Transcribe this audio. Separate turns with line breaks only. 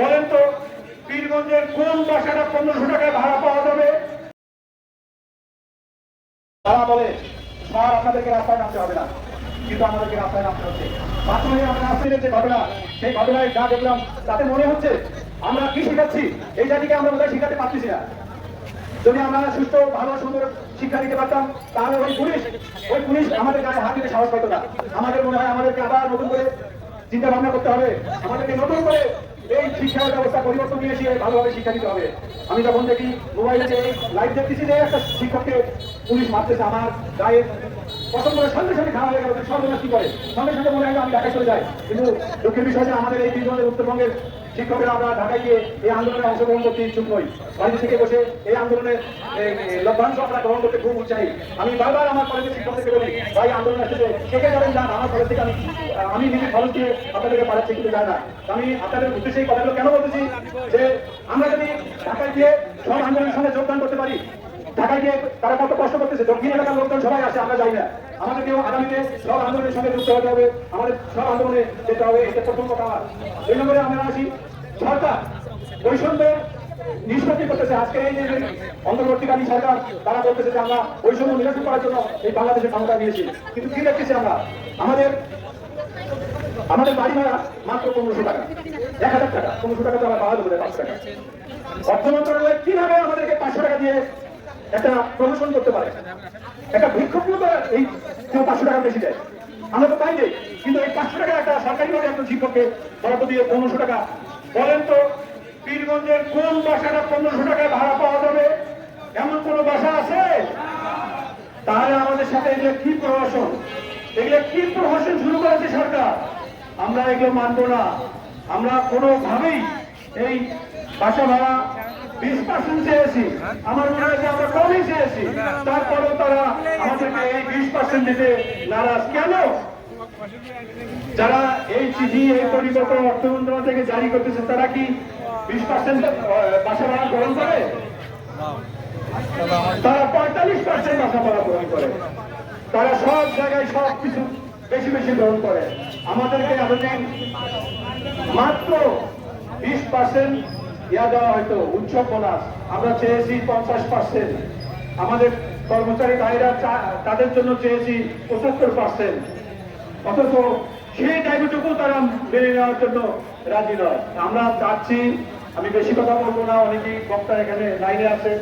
বলেন তো পীরগঞ্জের কোন বাসাটা 1500 টাকায় ভাড়া পাওয়া যাবে? তারা বলে স্যার আপনাদেরকে রাস্তায় নামতে হবে না, কিন্তু আমাদেরকে রাস্তায় নামতে হচ্ছে। মাত্রই আমরা আসছিলেন যে ঘটনা, সেই ঘটনায় যা দেখলাম তাতে মনে হচ্ছে আমরা কি শিখাচ্ছি এই জাতিকে আমরা বোধহয় শিখাতে পারতেছি না। যদি আমরা সুস্থ ভালো সুন্দর শিক্ষা দিতে পারতাম তাহলে ওই পুলিশ আমাদের গায়ে হাত দিতে সাহস পাইত না। আমাদের মনে হয় আমাদেরকে আবার নতুন করে চিন্তা ভাবনা করতে হবে, আমাদেরকে নতুন করে এই শিক্ষা ব্যবস্থা পরিবর্তন নিয়ে এসে ভালোভাবে শিক্ষা দিতে হবে। আমি যখন দেখি মোবাইলে যে লাইভ দেখতেছি যে একটা শিক্ষককে পুলিশ মারতেছে, আমার গায়ে পছন্দ করে সঙ্গে সঙ্গে খাওয়া হয়ে গেল, সর্বনাশ কি করে সঙ্গে সঙ্গে মনে হয় আমি ঢাকায় চলে যাই। কিন্তু দুঃখের বিষয় যে আমাদের এই পীরগঞ্জের উত্তরবঙ্গের শিক্ষকেরা আমরা ঢাকায় গিয়ে এই আন্দোলনে অংশগ্রহণ করতে ইচ্ছুক নই। বাড়ি থেকে বসে এই আন্দোলনের লভ্যাংশ আমরা গ্রহণ করতে খুব উৎসাহী। আমি বারবার আমার কলেজের শিক্ষকদেরকে বলি, ভাই আন্দোলন আসছে শেখে যাবেন যান, আমার কলেজ থেকে আমি নিজে খরচ দিয়ে আপনাদেরকে পাঠাচ্ছি, কিন্তু যায় না। আমি আপনাদের উদ্দেশ্যে এই কথাগুলো কেন বলতেছি যে আমরা যদি ঢাকায় গিয়ে সব আন্দোলনের সঙ্গে যোগদান করতে পারি, ঢাকায় গিয়ে তারা কত কষ্ট করতেছে, দক্ষিণ এলাকার লোকজন সবাই আসে, আমরা যাই না। আমাদেরকেও আগামীতে সব আন্দোলনের সঙ্গে যুক্ত হতে হবে, আমাদের সব আন্দোলনে যেতে হবে। এটা প্রথম কথা। 2 নম্বরে আমরা আসি, সরকার বৈষম্যের নিষ্পত্তি করতেছে। আজকে এই যে অন্তর্বর্তীকালীন সরকার তারা বলতেছে যে আমরা বৈষম্য নিরসন করার জন্য এই বাংলাদেশে ক্ষমতা নিয়েছি, কিন্তু কি দেখতেছি আমরা আমাদের বাড়ি ভাড়া মাত্র 1500 টাকা, 1000 টাকা। 1500 টাকা তো আমরা পাওয়া যাবে 5 টাকা। অর্থ মন্ত্রণালয় কিভাবে আমাদেরকে 500 টাকা দিয়ে একটা প্রমোশন করতে পারে? একটা বিক্ষোভ এই কেউ 500 টাকা বেশি দেয়, আমরা তো তাই দেই, কিন্তু এই 500 টাকা একটা সরকারিভাবে একটা শিক্ষককে বরাদ্দ দিয়ে 1500 টাকা। বলেন তো পীরগঞ্জের কোন বাসাটা 1500 টাকায় ভাড়া পাওয়া যাবে? এমন কোন বাসা আছে? তাহলে আমাদের সাথে এগুলো কি প্রহসন, এগুলো কি প্রহসন শুরু করেছে সরকার? আমরা এগুলো মানবো না। আমরা কোনোভাবেই এই বাসা ভাড়া 20% চেয়েছি, আমার মনে হয় যে আমরা কমই চেয়েছি, তারপরেও তারা আমাদেরকে এই 20% দিতে নারাজ কেন? যারা এই চিঠি এই পরিবর্তন অর্থ মন্ত্রণালয় থেকে জারি করতেছে তারা কি 20% বাসা ভাড়া গ্রহণ করে? তারা 45% বাসা ভাড়া গ্রহণ করে। তারা সব জায়গায় সব কিছু বেশি বেশি গ্রহণ করে। আমাদেরকে এতদিন মাত্র 20% ইয়া দেওয়া হয়তো উৎসব বোনাস, আমরা চেয়েছি 50%। আমাদের কর্মচারী ভাইরা তাদের জন্য চেয়েছি 75%, অথচ সেই দাবিটুকু তারা মেনে নেওয়ার জন্য রাজি নয়। আমরা চাচ্ছি, আমি বেশি কথা বলবো না, অনেকেই বক্তা এখানে লাইনে আছে,